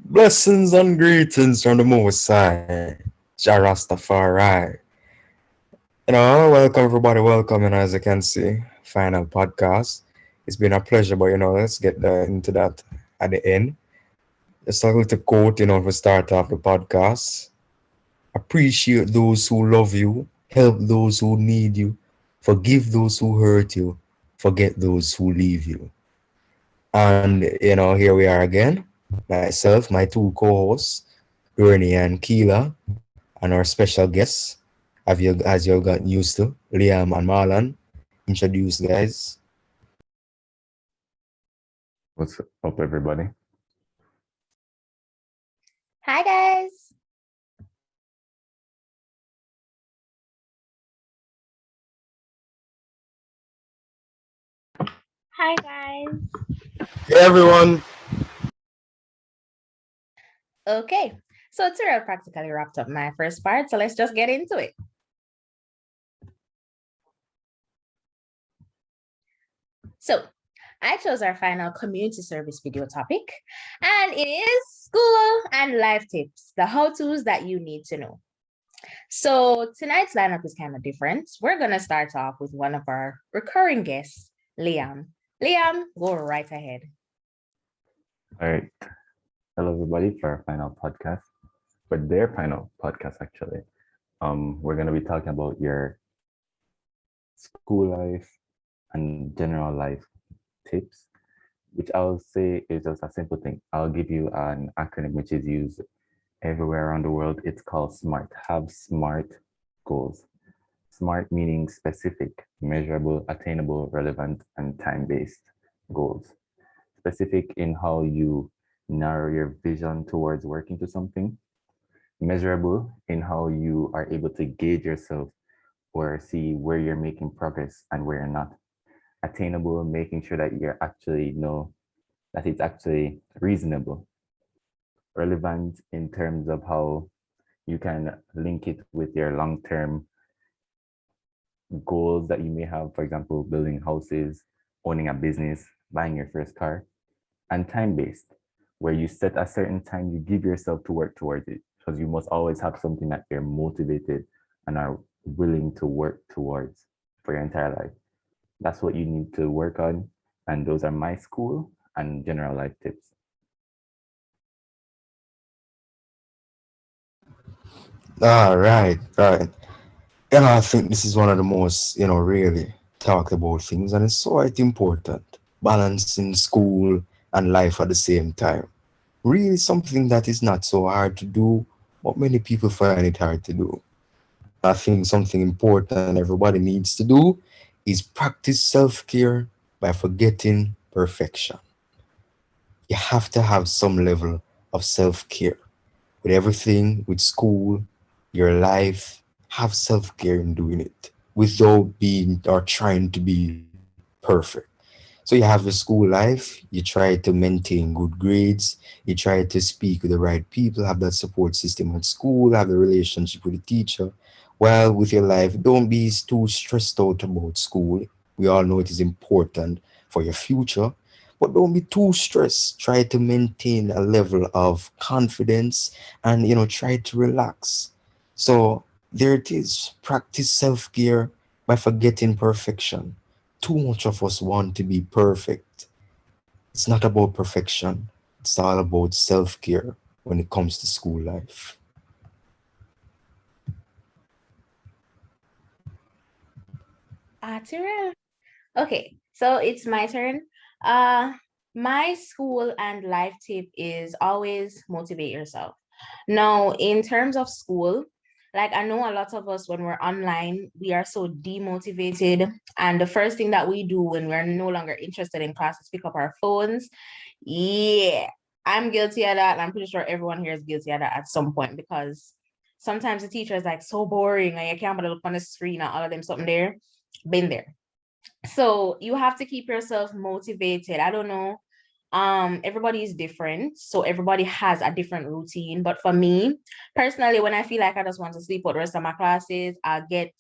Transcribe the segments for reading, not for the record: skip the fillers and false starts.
Blessings and greetings from the Most High, Jah Rastafari. Welcome everybody, welcome, as you can see, final podcast. It's been a pleasure, but let's get into that at the end. Just a little quote, to start off the podcast. Appreciate those who love you, help those who need you, forgive those who hurt you, forget those who leave you. And here we are again. Myself, my two co-hosts, Bernie and Keela, and our special guests, as you got used to, Liam and Marlon. Introduce, guys. What's up, everybody? Hi, guys. Hi, guys. Hey, everyone. Okay, so Tyrell practically wrapped up my first part, so let's just get into it. So I chose our final community service video topic, and it is school and life tips, the how-tos that you need to know. So tonight's lineup is kind of different. We're going to start off with one of our recurring guests, Liam. Liam, go right ahead. All right. Hello, everybody, for our final podcast. For their final podcast, actually. We're going to be talking about your school life and general life tips, which I'll say is just a simple thing. I'll give you an acronym which is used everywhere around the world. It's called SMART. Have SMART goals. SMART meaning specific, measurable, attainable, relevant, and time-based goals. Specific in how you narrow your vision towards working to something. Measurable in how you are able to gauge yourself or see where you're making progress and where you're not. Attainable, making sure that you actually know that it's actually reasonable. Relevant in terms of how you can link it with your long-term goals that you may have, for example, building houses, owning a business, buying your first car. And time-based, where you set a certain time, you give yourself to work towards it, because you must always have something that you're motivated and are willing to work towards for your entire life. That's what you need to work on. And those are my school and general life tips. All right. I think this is one of the most, really talked about things, and it's so important. Balancing school and life at the same time. Really something that is not so hard to do, but many people find it hard to do. I think something important everybody needs to do is practice self-care by forgetting perfection. You have to have some level of self-care with everything, with school, your life. Have self-care in doing it without being or trying to be perfect. So you have your school life, you try to maintain good grades, you try to speak with the right people, have that support system at school, have the relationship with the teacher. Well, with your life, don't be too stressed out about school. We all know it is important for your future, but don't be too stressed. Try to maintain a level of confidence and, try to relax. So there it is. Practice self-care by forgetting perfection. Too much of us want to be perfect. It's not about perfection. It's all about self-care when it comes to school life. Tyrell. Okay, so it's my turn. My school and life tip is always motivate yourself. Now, in terms of school, like I know a lot of us when we're online, we are so demotivated. And the first thing that we do when we're no longer interested in class is pick up our phones. Yeah, I'm guilty of that. And I'm pretty sure everyone here is guilty of that at some point because sometimes the teacher is like so boring and you can't but look on the screen and all of them something there. Been there. So you have to keep yourself motivated. I don't know. Everybody is different, so everybody has a different routine. But for me personally, when I feel like I just want to sleep for the rest of my classes, I'll get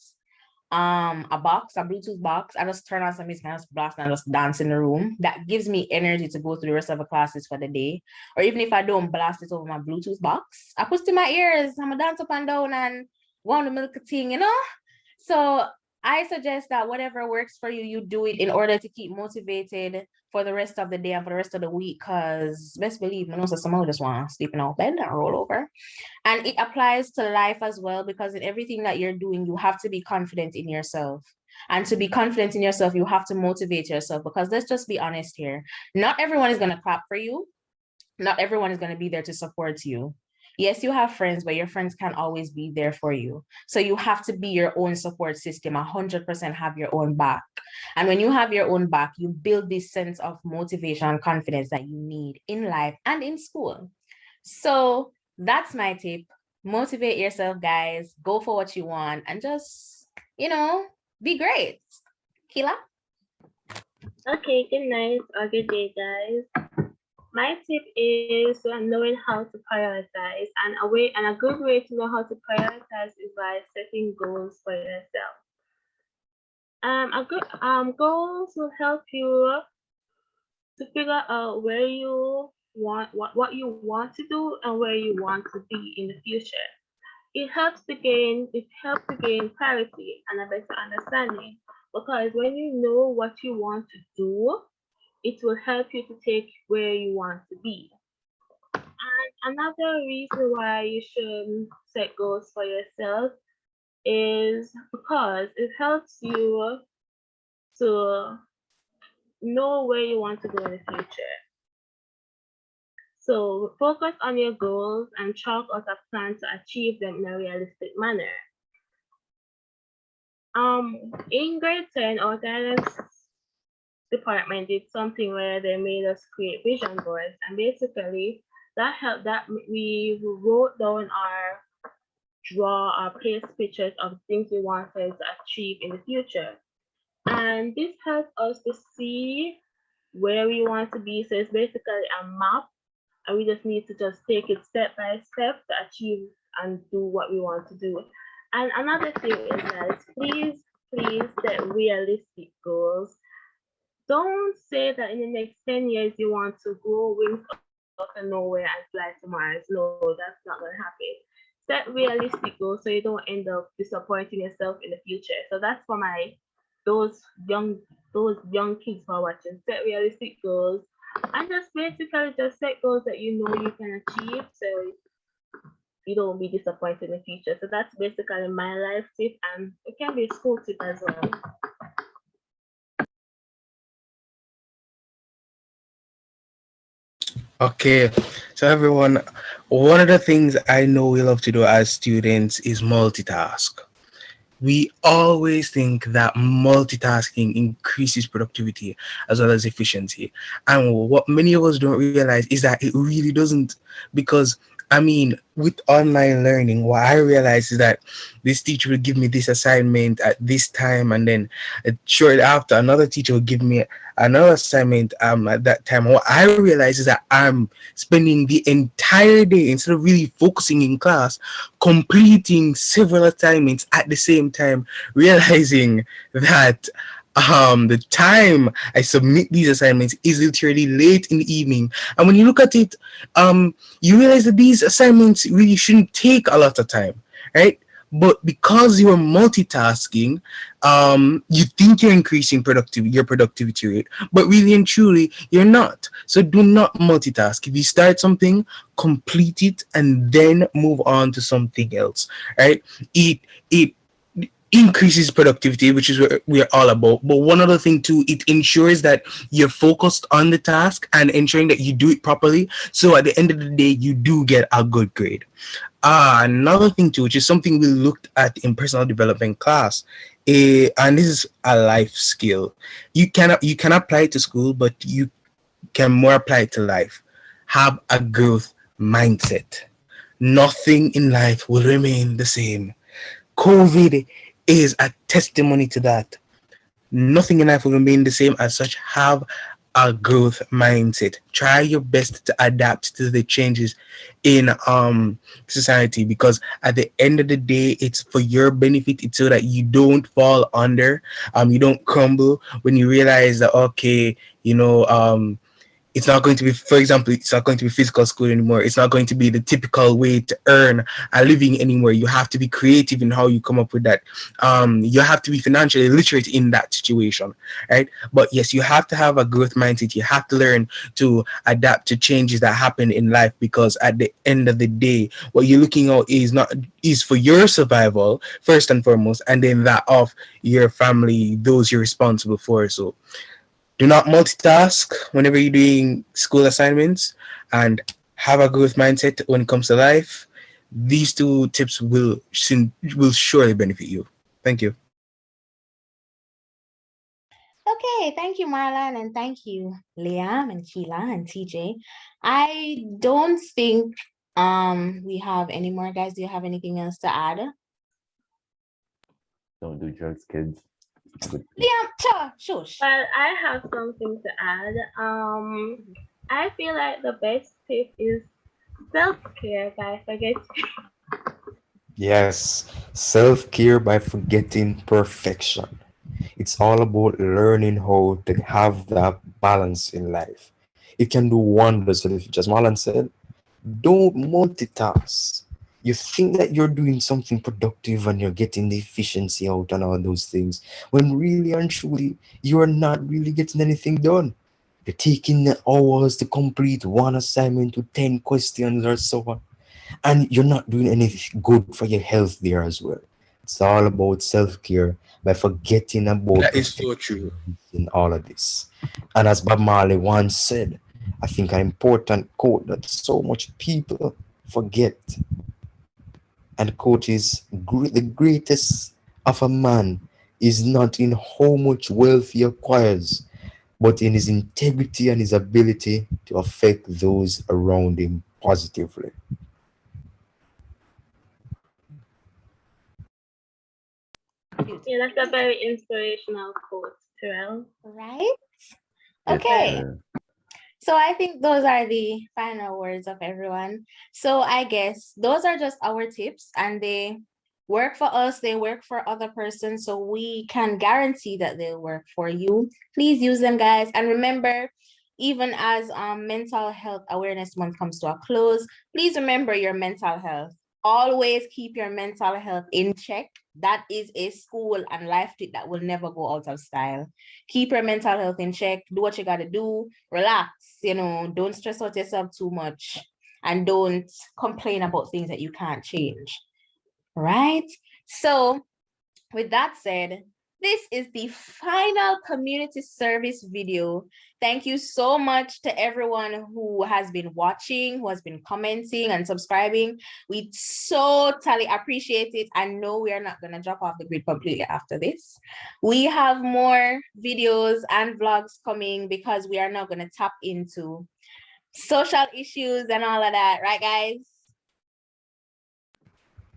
a Bluetooth box. I just turn on some music and just blast and just dance in the room. That gives me energy to go through the rest of the classes for the day. Or even if I don't blast it over my Bluetooth box, I put it in my ears. I'm gonna dance up and down and go on the milk thing, you know. So I suggest that whatever works for you, you do it in order to keep motivated for the rest of the day and for the rest of the week. Because best believe me, knows that someone just want to sleep in our bed and roll over. And it applies to life as well, because in everything that you're doing, you have to be confident in yourself. And to be confident in yourself, you have to motivate yourself, because let's just be honest here. Not everyone is going to clap for you. Not everyone is going to be there to support you. Yes, you have friends, but your friends can't always be there for you. So you have to be your own support system, 100% have your own back. And when you have your own back, you build this sense of motivation and confidence that you need in life and in school. So that's my tip. Motivate yourself, guys. Go for what you want and just, be great. Kila? Okay, good night or good day, guys. My tip is knowing how to prioritize, and a good way to know how to prioritize is by setting goals for yourself. A good goals will help you to figure out where you want what you want to do and where you want to be in the future. It helps to gain clarity and a better understanding, because when you know what you want to do, it will help you to take where you want to be. And another reason why you should set goals for yourself is because it helps you to know where you want to go in the future. So focus on your goals and chalk out a plan to achieve them in a realistic manner. In grade 10, our guidance department did something where they made us create vision boards, and basically that helped that we wrote down our place pictures of things we wanted to achieve in the future. And this helps us to see where we want to be. So it's basically a map, and we just need to just take it step by step to achieve and do what we want to do. And another thing is, guys, please set realistic goals. Don't say that in the next 10 years you want to grow wings out of nowhere and fly to Mars. No, that's not going to happen. Set realistic goals so you don't end up disappointing yourself in the future. So that's for those young kids who are watching. Set realistic goals and just basically just set goals that you know you can achieve, so you don't be disappointed in the future. So that's basically my life tip, and it can be a school tip as well. Okay, so everyone, one of the things I know we love to do as students is multitask. We always think that multitasking increases productivity as well as efficiency. And what many of us don't realize is that it really doesn't, because with online learning, what I realize is that this teacher will give me this assignment at this time, and then shortly after, another teacher will give me another assignment at that time. What I realize is that I'm spending the entire day, instead of really focusing in class, completing several assignments at the same time, realizing that the time I submit these assignments is literally late in the evening. And when you look at it, you realize that these assignments really shouldn't take a lot of time, right? But because you're multitasking, you think you're increasing your productivity rate, but really and truly you're not. So do not multitask. If you start something, complete it and then move on to something else, right? It increases productivity, which is what we're all about. But one other thing too, it ensures that you're focused on the task and ensuring that you do it properly. So at the end of the day, you do get a good grade. Another thing too, which is something we looked at in personal development class, and this is a life skill. You can apply it to school, but you can more apply it to life. Have a growth mindset. Nothing in life will remain the same. COVID is a testimony to that. Nothing in life will remain the same. As such, have a growth mindset. Try your best to adapt to the changes in society, because at the end of the day, it's for your benefit. It's so that you don't fall under, you don't crumble when you realize that, okay, it's not going to be, for example, it's not going to be physical school anymore. It's not going to be the typical way to earn a living anymore. You have to be creative in how you come up with that. You have to be financially literate in that situation, right? But yes, you have to have a growth mindset. You have to learn to adapt to changes that happen in life, because at the end of the day, what you're looking at is for your survival first and foremost, and then that of your family, those you're responsible for. So do not multitask whenever you're doing school assignments, and have a growth mindset when it comes to life. These two tips will surely benefit you. Thank you. Okay, thank you, Marlon, and thank you, Liam and Keela and TJ. I don't think we have any more, guys. Do you have anything else to add? Don't do drugs, kids. Liam, shush. Well, I have something to add. I feel like the best tip is self-care by forgetting. Yes, self-care by forgetting perfection. It's all about learning how to have that balance in life. It can do wonders for the future. As Marlon said, don't multitask. You think that you're doing something productive and you're getting the efficiency out and all those things, when really and truly you're not really getting anything done. You're taking the hours to complete one assignment with 10 questions or so on, and you're not doing anything good for your health there as well. It's all about self-care by forgetting about That is so true. in all of this. And as Bob Marley once said, I think an important quote that so much people forget, and the quote is, the greatest of a man is not in how much wealth he acquires, but in his integrity and his ability to affect those around him positively. Yeah, that's a very inspirational quote, Terrell. Right? Yes, Okay. sir. So I think those are the final words of everyone. So I guess those are just our tips, and they work for us, they work for other persons, so we can guarantee that they'll work for you. Please use them, guys. And remember, even as Mental Health Awareness Month comes to a close, please remember your mental health. Always keep your mental health in check. That is a school and life tip that will never go out of style. Keep your mental health in check. Do what you got to do. Relax. Don't stress out yourself too much, and don't complain about things that you can't change. Right? So, with that said, this is the final community service video. Thank you so much to everyone who has been watching, who has been commenting and subscribing. We totally appreciate it. I know we are not going to drop off the grid completely after this. We have more videos and vlogs coming, because we are now going to tap into social issues and all of that. Right, guys?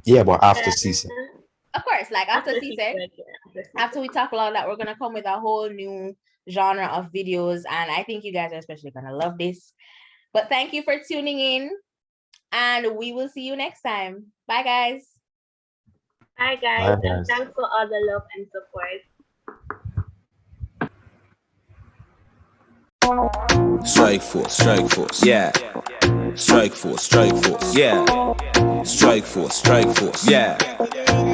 Yeah, but after season. Of course, like after season, after we tackle all that, we're going to come with a whole new genre of videos, and I think you guys are especially going to love this. But thank you for tuning in, and we will see you next time. Bye, guys. Bye, guys. Bye, And guys. thanks for all the love and support. Strike force, yeah. Strike force, yeah. Strike force, yeah.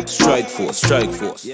Strike force, yeah.